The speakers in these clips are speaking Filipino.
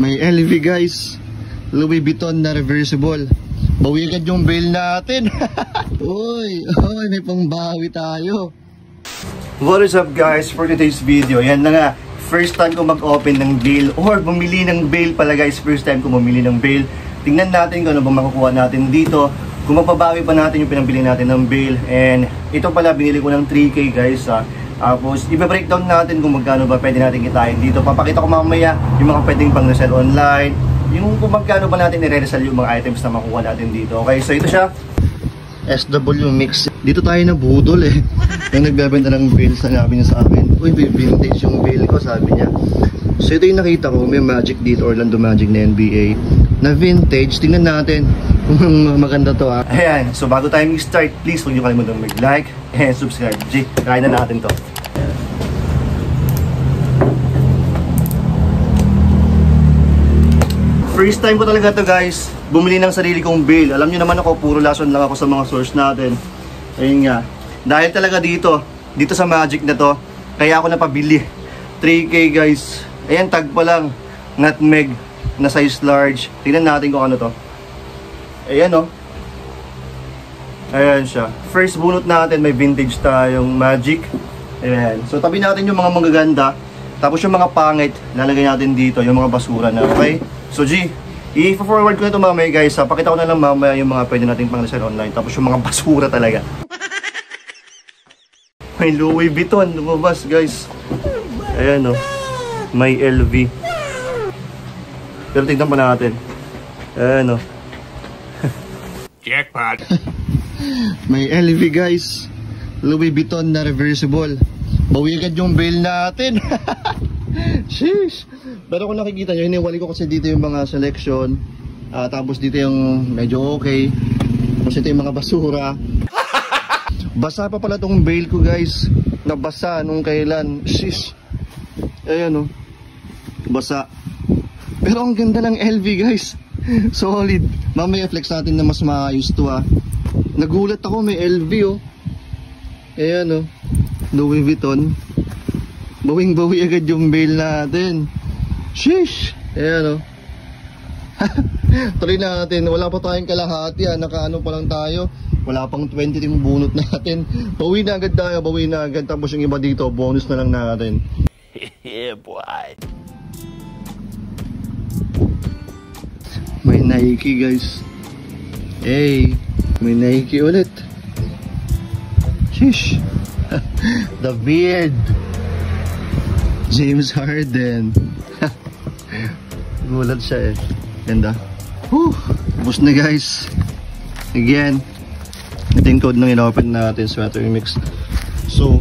May LV guys, Louis Vuitton na reversible. Bawi agad yung bail natin. Uy, may pangbawi tayo. What is up guys, for today's video, yan na nga, first time ko mag-open ng bail or bumili ng bail pala guys. First time ko bumili ng bail. Tingnan natin kung ano ba makukuha natin dito, kung mapabawi pa natin yung pinambili natin ng bail. And ito pala, binili ko ng 3K guys ha. Tapos i-breakdown natin kung magkano ba pwede natin kitain dito. Papakita ko mamaya yung mga pwedeng pang resell online, yung kung magkano ba natin i-resell yung mga items na makuha natin dito. Okay, so ito siya, SW Mix. Dito tayo na budol eh. Yung nagbebenta ng bail, sabi niya sa akin, uy, vintage yung bail ko, sabi niya. So ito yung nakita ko, may Magic dito, Orlando Magic na NBA na vintage. Tingnan natin kung maganda to ha. Ayan, so bago tayo mag-start, please huwag niyo kalimutan mag-like and subscribe. G, try na natin to. First time ko talaga to guys, bumili ng sarili kong bail. Alam niyo naman ako, puro lason lang ako sa mga source natin. Ayun nga, dahil talaga dito sa Magic na to, kaya ako napabili. 3K guys. Ayan, tag pa lang, nutmeg na size large. Tingnan natin kung ano to. Ayan oh. Ayan siya. First bunot natin, may vintage tayong Magic. Ayan. So tabi natin yung mga magaganda. Tapos yung mga pangit, lalagay natin dito, yung mga basura na, okay? So G, i-forward ko na ito mamaya guys ha. Pakita ko na lang mamaya yung mga pwede natin pang resell online. Tapos yung mga basura talaga. May Louis Vuitton, lumabas guys. Ayan o, may LV. Pero tignan pa natin. Ayan o. Jackpot. May LV guys, Louis Vuitton na reversible. Bawi agad yung bail natin. Sheesh. Pero kung nakikita nyo, hiniwali ko kasi dito yung mga selection. Tapos dito yung medyo okay. Tapos ito yung mga basura. Basa pa pala tong bail ko guys. Nabasa nung kailan. Sheesh. Ayan o. Basa. Pero ang ganda ng LV guys. Solid. Mamaya flex natin na mas maayos to ha. Nagulat ako, may LV oh. Ayan o. Louis Vuitton. Bawing-bawi agad yung bail natin. Sheesh. Ayan o. Tuloy natin. Wala pa tayong kalahati ha. Nakaano pa lang tayo. Wala pang 20 yung bunot natin. Bawi na agad tayo. Bawi na agad. Tapos yung iba dito, bonus na lang natin. Yeah boy. May Nike guys. Hey, may Nike ulit. Sheesh. The beard. James Harden. Gulat siya eh. Ganda. Whew. Tapos na guys. Again, ito yung code nung in-open natin, Sweater Mix. So,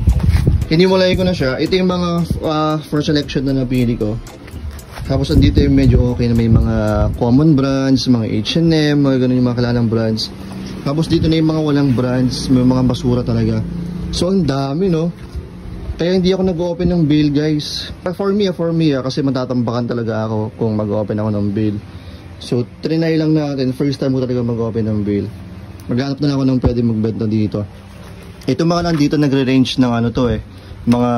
hinimulay ko na siya. Ito yung mga for selection na napili ko. Tapos andito yung medyo okay na may mga common brands, mga H&M, mga ganun yung mga kilalang brands. Tapos dito na yung mga walang brands, may mga basura talaga. So ang dami no. Kaya hindi ako nag-open ng bail guys. For me kasi matatambakan talaga ako kung mag-open ako ng bail. So trinay lang natin, first time ko talaga mag-open ng bail. Maghanap na lang ako ng pwede magbenta dito. Ito mga nandito nagre-range ng ano to eh, mga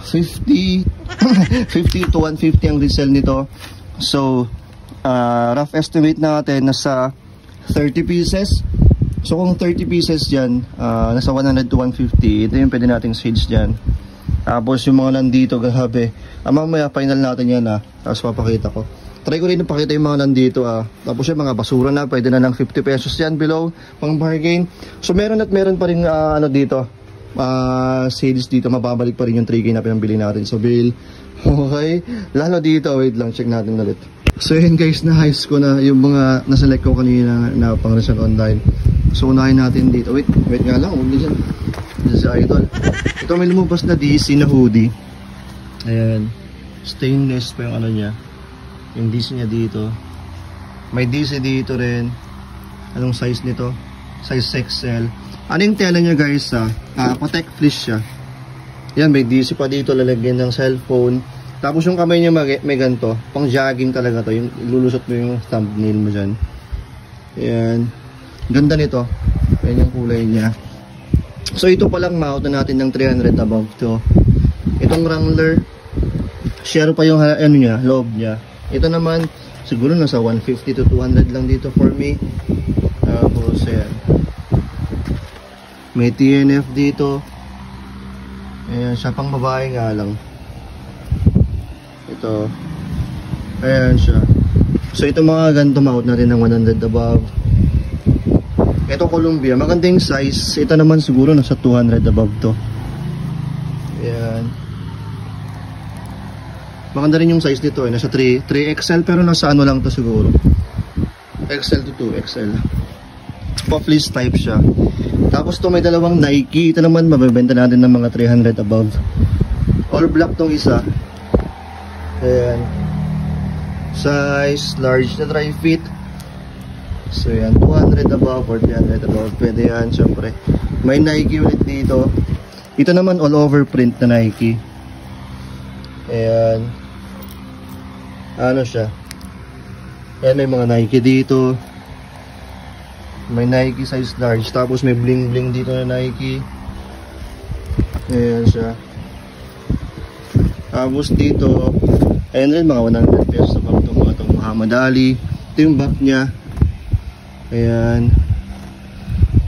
50 to 150 ang resell nito. So rough estimate natin nasa 30 pieces. So kung 30 pieces yan, nasa 100 to 150. Ito yung pwede nating sales dyan. Tapos yung mga nandito, grabe. Mamaya final natin yan ha. Tapos papakita ko. Try ko rin napakita yung mga nandito ha. Tapos yung mga basura na, pwede na ng 50 pesos yan below, pang bargain. So meron at meron pa rin ano dito, sales dito. Mababalik pa rin yung 3K na pinambili natin sa bail. Okay, lalo dito, wait lang, check natin ulit. So yun guys, na-highs ko na yung mga naselect ko kanina na pang resell online. So unahin natin dito. Wait nga lang, huwag na dyan. Dyan sa idol. Ito may lumabas na DC na hoodie. Ayan. Stainless pa yung ano niya. Yung DC niya dito. May DC dito rin. Anong size nito? Size XL. Ano yung tela niya guys ha? Protect fleece siya. Yan, may DC pa dito. Lalagyan ng cellphone. Tapos yung kamay niya may ganito. Pang jogging talaga to. Yung lulusot mo yung thumbnail mo dyan. Ayan. Ganda nito. Ayan yung kulay niya. So ito palang mount na natin ng 300 above to. Itong Wrangler, share pa yung ano niya, loob niya. Ito naman, siguro nasa 150 to 200 lang dito for me. Tapos, ayan. May TNF dito. Ayan, siya pang babae nga lang. Ito. Ayan siya. So, ito mga ganito, maut na rin ng 100 above. Ito Columbia, magandang size. Ito naman siguro nasa 200 above to. Ayan. Maganda rin yung size nito eh. Nasa 3XL pero nasa ano lang to siguro. XL to 2XL. Puffless type siya. Tapos to may dalawang Nike. Ito naman mabibenta natin ng mga 300 above. All black tong isa. Ayan. Size large na dry fit. So yan, 200 above or 300 above. Pwede yan, syempre. May Nike ulit dito. Ito naman all over print na Nike. Ayan. Ano siya? Ayan, may mga Nike dito. May Nike size large. Tapos may bling bling dito na Nike. Ayan siya. Tapos dito, ayan rin mga 100 pesos na bag itong Muhammad Ali. Ito yung back niya. Ayan.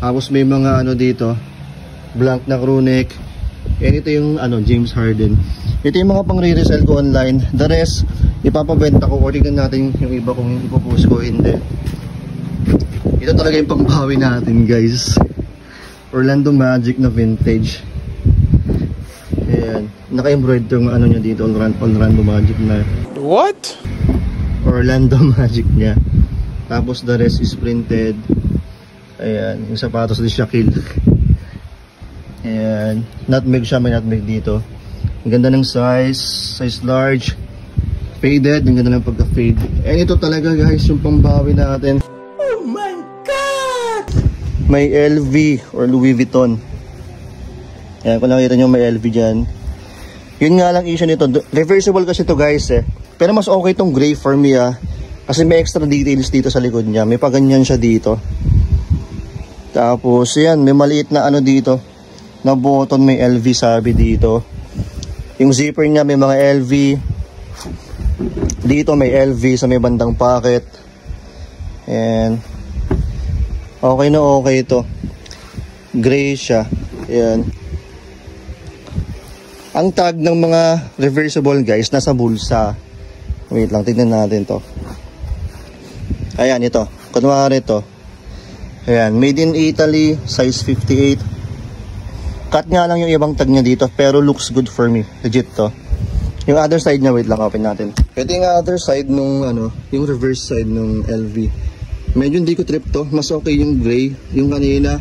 Tapos may mga ano dito, blank na crew neck. And ito yung ano, James Harden. Ito yung mga pang re-resell ko online. The rest, ipapabenta ko or tignan natin yung iba kung ipopost ko hindi. Ito talaga yung pangbawi natin guys. Orlando Magic na vintage. Ayan. Naka-embroider yung ano niya dito, Orlando Magic na. What? Orlando Magic niya. Tapos the rest is printed. Ayan, yung sapatos ni Shaquille. Ayan, nutmeg siya, may nutmeg dito. Ang ganda ng size large. Faded, ang ganda ng pagka-fade. And ito talaga guys, yung pambawi natin. Oh my God! May LV or Louis Vuitton. Ayan, kung nakita nyo may LV dyan. Yun nga lang issue nito. Reversible kasi ito guys eh. Pero mas okay itong gray for me ah. Kasi may extra details dito sa likod niya. May paganyan siya dito. Tapos yan, may maliit na ano dito. Na button, may LV sabi dito. Yung zipper niya may mga LV. Dito may LV sa may bandang pocket. And okay na okay ito. Gray siya. Yan. Ang tag ng mga reversible guys nasa bulsa. Wait lang, tignan natin to. Ayan, ito. Kunwari ito. Ayan, made in Italy, size 58. Cut nga lang yung ibang tag niya dito, pero looks good for me. Legit to. Yung other side niya, wait lang, open natin. Ito yung other side nung, ano, yung reverse side nung LV. Medyo hindi ko trip to. Mas okay yung gray. Yung kanina,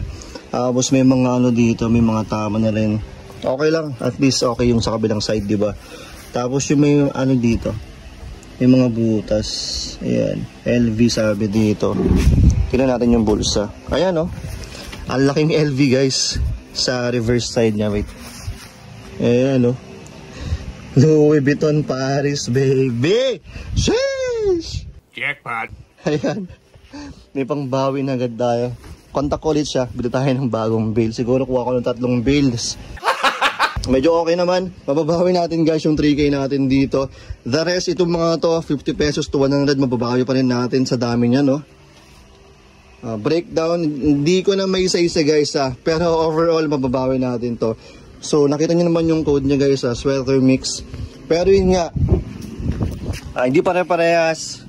tapos may mga ano dito, may mga tama na rin. Okay lang. At least okay yung sa kabilang side, di ba? Tapos yung may ano dito. Yung mga butas. Ayan. LV sabi dito. Tignan natin yung bulsa. Ayan, oh. Ang laking LV, guys. Sa reverse side niya. Wait. Ayan, oh. Louis Vuitton Paris, baby! Sheesh! Jackpot! Ayan. May pangbawi na agad tayo. Contact ulit siya. Bili tayo ng bagong bail. Siguro kuha ko ng 3 bails. Medyo okay naman. Mababawi natin guys yung 3K natin dito. The rest, itong mga to, 50 pesos to 100, mababawi pa rin natin sa dami niya, no? Breakdown, hindi ko na may isa-isa guys, pero overall, mababawi natin to. So, nakita niyo naman yung code niya guys, sweater mix. Pero yun nga, hindi pare-parehas.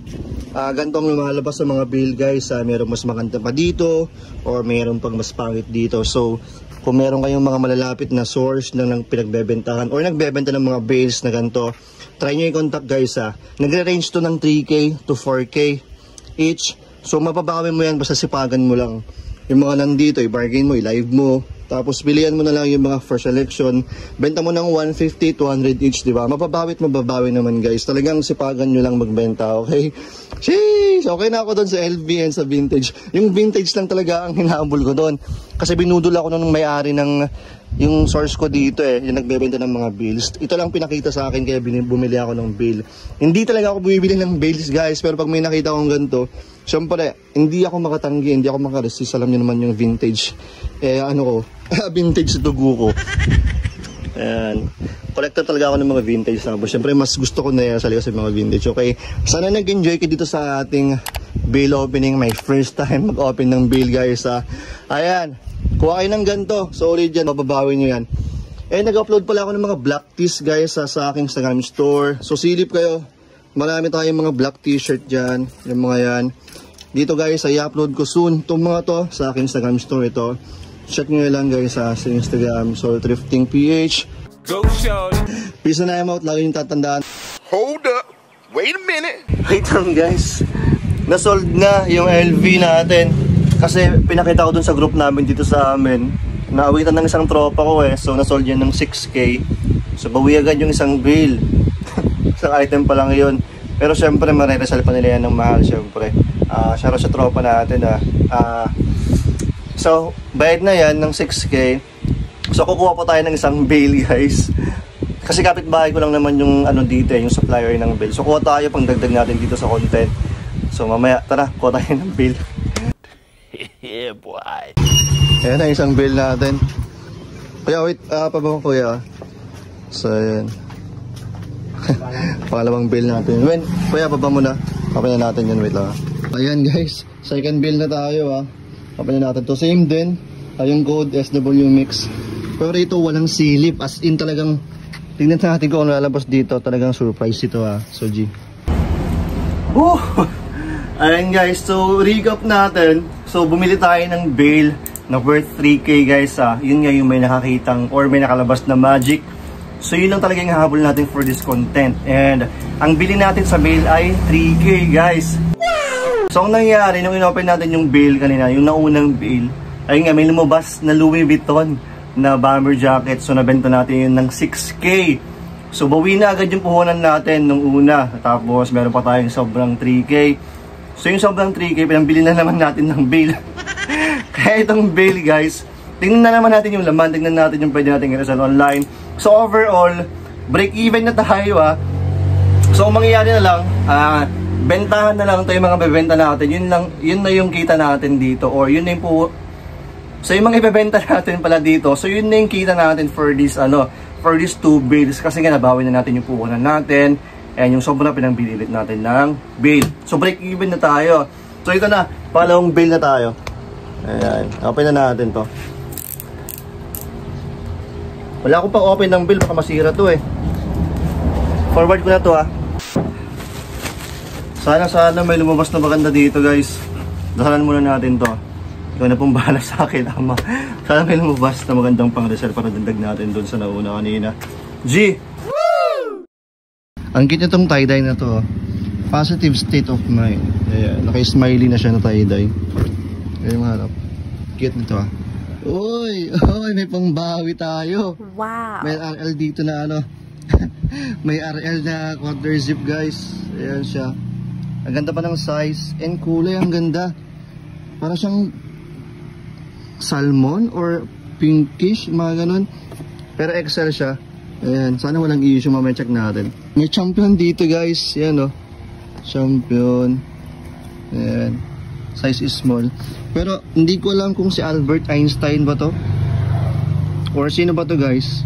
Ganito ang lumalabas sa mga bill guys. Mayroong mas maganda pa dito, or mayroong pang mas pangit dito. So, kung meron kayong mga malalapit na source na nang pinagbebentahan or nagbebenta ng mga bales na ganito, try nyo i-contact guys Nagre-range to ng 3K to 4K each. So mapabawi mo yan basta sipagan mo lang. Yung mga nandito, i-bargain mo, i-live mo. Tapos pilihan mo na lang yung mga first selection. Benta mo ng 150, 200 each, di ba? Mababawi naman guys. Talagang sipagan nyo lang magbenta, okay? Sheesh! Okay na ako doon sa LV and sa vintage. Yung vintage lang talaga ang hinahabol ko doon. Kasi binudol ako nung may-ari ng yung source ko dito yung nagbebenta ng mga bills. Ito lang pinakita sa akin kaya bumili ako ng bill. Hindi talaga ako bumibili ng bills guys, pero pag may nakita akong ganito, syempre, hindi ako makatanggi, hindi ako makaresist. Alam niyo naman yung vintage. Ano ko, vintage dugo ko. Ayan. Collector talaga ako ng mga vintage na. Siyempre, mas gusto ko na yan sa mga vintage. Okay, sana nag-enjoy kayo dito sa ating bale opening. My first time mag-open ng bale, guys. Ayan, kuha kayo ng ganito. Solid yan, mababawi nyo yan. Eh, nag-upload pala ako ng mga black tees, guys, sa aking Instagram store. So, silip kayo. Marami tayong mga black t-shirt dyan. Yung mga yan. Dito, guys, ay upload ko soon itong mga to sa aking Instagram store. Ito, check nyo lang, guys, sa Instagram. So, Thrifting PH. Go, Shawty. Peace and I'm out. Lagi yung tatandaan. Hold up. Wait a minute. Wait lang, guys. Nasold na yung LV natin. Kasi pinakita ko dun sa group namin dito sa amin. Naawitan ng isang tropa ko eh. So, nasold yan ng 6K. So, bawi agad yung isang bill. Isang item pa lang yun. Pero syempre, mariresal pa nila yan ng mahal, syempre. Siya sa tropa natin so, bayad na yan ng 6K. So, kukuha po tayo ng isang bail, guys. Kasi kapitbahay ko lang naman yung ano dito, yung supplier ng bail. So, kuha tayo pang dagdag natin dito sa content. So, mamaya, tara, kuha tayo ng bail. Yeah, boy. Ayan na, isang bail natin. Kuya, wait, pabango kuya. So, ayan. Pangalawang bail natin. When, kuya, baba mo na. Kapin na natin yan, wait lang. Ayan, guys. Second bail na tayo, Kapin na natin to. Same din. Yung code SW Mix. Pero ito walang silip. As in talagang, tingnan natin kung ano lalabas dito. Talagang surprise ito, So, G. Ayan, guys. So, recap natin. So, bumili tayo ng bail na worth 3K, guys, Yun nga yung may nakakitang or may nakalabas na magic. So, yun lang talaga yung hahabol natin for this content. And, ang bili natin sa bail ay 3K, guys. So, ang nangyari, nung inopen natin yung bail kanina, yung naunang bail, ayun nga, may lumabas na Louis Vuitton na bomber jacket. So, nabenta natin yun ng 6K. So, bawi na agad yung puhunan natin nung una. Tapos, meron pa tayong sobrang 3K. So, yung sobrang 3K, pinambili na naman natin ng bail. Kaya itong bail, guys, tingnan na naman natin yung laman. Tingnan natin yung pwede natin i-resell online. So, overall, break even na tayo, So, ang mangyayari na lang, bentahan na lang ito yung mga bebenta natin. Yun na yung kita natin dito. Or yun na yung so, yung mga ibebenta natin pala dito, so yun na yung kita natin for this, for these two bails. Kasi nga, nabawi na natin yung puhunan natin. And yung sobrang pinangbililit natin ng bail. So, break even na tayo. So, ito na. Pangalawang bail na tayo. Ayan. Open na natin to. Wala akong pang open ng bail. Baka masira to Forward ko na to, Sana may lumabas na maganda dito, guys. Dasalan muna natin to. Ikaw na pong bahala sa akin, ama. Sana may lumabas na magandang pang-resell para dagdag natin doon sa nauna kanina. G! Woo! Ang cute nitong tie-dye na to. Positive state of mind. Ayan, naka-smiley na siya na tie-dye. Ayan, maharap. Cute nito, Uy! May pangbawi tayo. Wow! May RL dito na may RL na quarter zip, guys. Ayan siya. Ang ganda pa ng size and kulay, ang ganda. Para siyang salmon or pinkish, mga ganun. Pero XL siya. Ayan, sana walang issue, mamaya check natin. May champion dito, guys. Ayan, Champion. Ayan. Size is small. Pero hindi ko alam kung si Albert Einstein ba to or sino ba to, guys.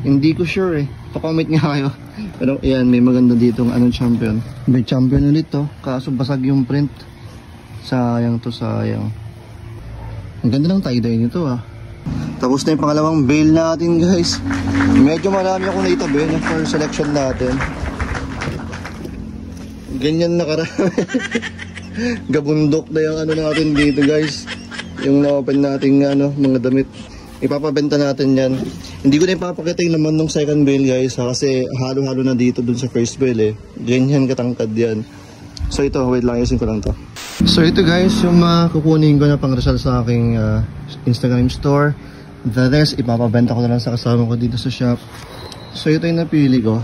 Hindi ko sure Pa-comment nga kayo. Pero ayan, may maganda ditong champion. May champion ulit to. Kaso basag yung print. Sayang to, sayang. Ang ganda ng tie-dye nito, Tapos na yung pangalawang bail natin, guys. Medyo marami akong naitabi for selection natin. Ganyan na karami. Gabundok na yung natin dito, guys. Yung na-open nating mga damit. Ipapabenta natin yan. Hindi ko na ipapakita yung naman ng second bail, guys, kasi halo-halo na dito dun sa first bail Ganyan katangkad yan. So ito, wait lang, ayusin ko lang to. So ito, guys, yung kukunin ko na pang-resell sa aking Instagram store. The rest, ipapabenta ko na lang sa kasama ko dito sa shop. So ito yung napili ko.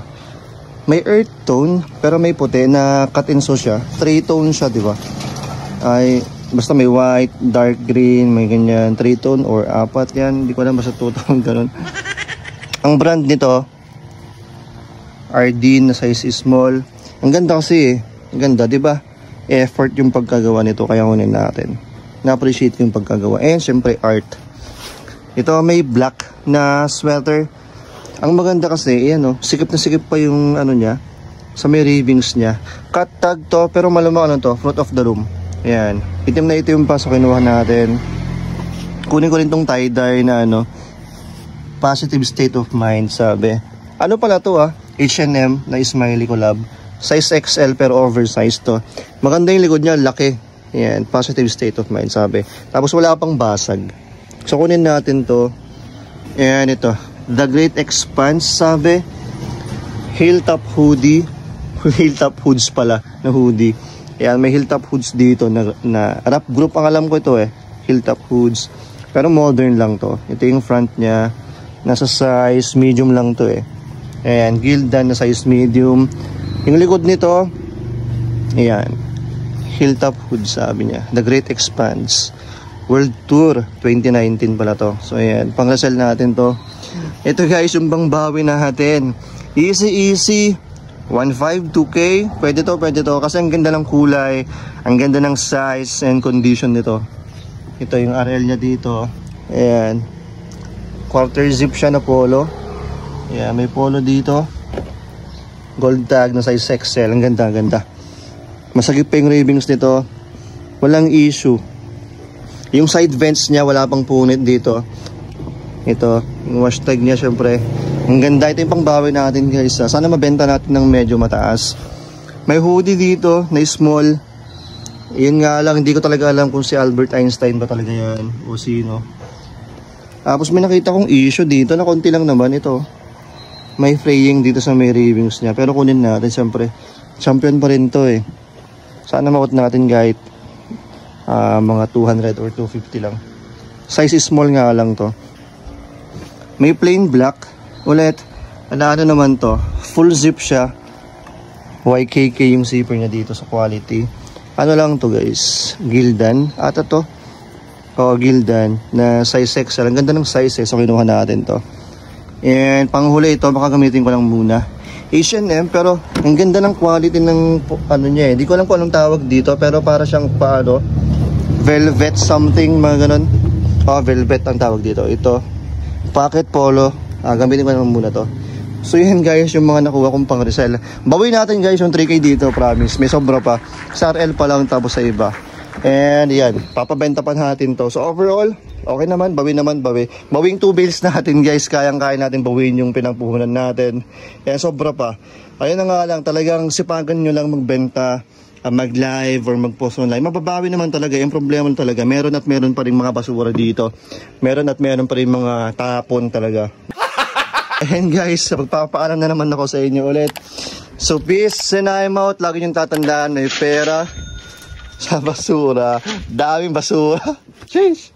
May earth tone, pero may puti na cut and sew siya. 3 tone siya, di ba? Ay, basta may white, dark green, may ganyan, 3 tone or 4 yan. Hindi ko alam, basta 2 tone, ganun. Ang brand nito, RD na size is small. Ang ganda kasi Ang ganda, di ba? Effort yung pagkagawa nito, kaya kunin natin. Na-appreciate yung pagkagawa. And syempre art. Ito may black na sweater. Ang maganda kasi, ayan o, sikip na sikip pa yung ano niya, sa may ravings niya. Cut tag to, pero malamang ano to, fruit of the loom. Ayan, itim na itim pa, so kinuha natin. Kunin ko rin tong tie-dye na ano, positive state of mind, sabi. Ano pala to H&M na Smiley collab. Size XL pero oversized to. Maganda yung likod niya, laki. Ayan, positive state of mind, sabi. Tapos wala pang basag. So kunin natin to. Ayan ito. The Great Expanse, sabi. Hilltop hoodie. Hilltop hoods pala na hoodie. Ayan, may hilltop hoods dito na rap group ang alam ko ito Hilltop hoods. Pero modern lang to. Ito yung front niya. Nasa size medium lang to Ayan, Gildan na size medium. Yung likod nito, ayan. Hilltop hood, sabi niya. The Great Expanse. World Tour 2019 pala to. So ayan, pang-resell natin to. Ito guys, yung bangbawi natin. Easy 1.5, 2K. Pwede to kasi ang ganda ng kulay, ang ganda ng size and condition nito. Ito yung RL niya dito. Ayan, quarter zip siya na polo. Ayan, may polo dito, gold tag na size XL. Ang ganda. Masagip pa yung ravings nito, walang issue. Yung side vents niya wala pang punit dito. Ito, yung wash tag niya syempre. Ang ganda, ito yung pangbawi natin guys. Sana mabenta natin ng medyo mataas. May hoodie dito na small. Yun nga lang, hindi ko talaga alam kung si Albert Einstein ba talaga yan o sino. Tapos may nakita kong issue dito na konti lang naman ito. May fraying dito sa may ravings niya. Pero kunin natin syempre. Champion pa rin to Sana makot natin kahit mga 200 or 250 lang. Size small nga lang to. May plain black. Ulit, ano naman to, full zip siya. YKK yung zipper niya dito sa quality. Ano lang to guys, Gildan ata to. Gildan na size XL. Ang ganda ng size so kinuha natin to. And panghuli ito, baka gamitin ko lang muna. H&M, pero ang ganda ng quality ng ano niya Hindi ko alam kung anong tawag dito, pero para siyang paano, velvet something, mga ganon. Velvet ang tawag dito. Ito, pocket polo. Gamitin ko naman muna to. So yan guys, yung mga nakuha kong pang resell. Bawi natin guys yung 3K dito, promise. May sobra pa. Sa RL pa lang, tapos sa iba. And yan, papabenta pa natin to. So overall, okay naman, bawi. Bawing 2 bales natin guys. Kayang-kaya natin bawin yung pinagpuhunan natin. Yan, sobra pa. Ayun na nga lang, talagang sipagan nyo lang magbenta, mag-live or mag-post online. Mababawi naman talaga. Yung problema talaga, meron pa rin mga basura dito. Meron pa rin mga tapon talaga. And guys, magpapaalam na naman ako sa inyo ulit. So peace and I'm out. Lagi niyong tatandaan, may pera sa basura. Daming basura. Jeez.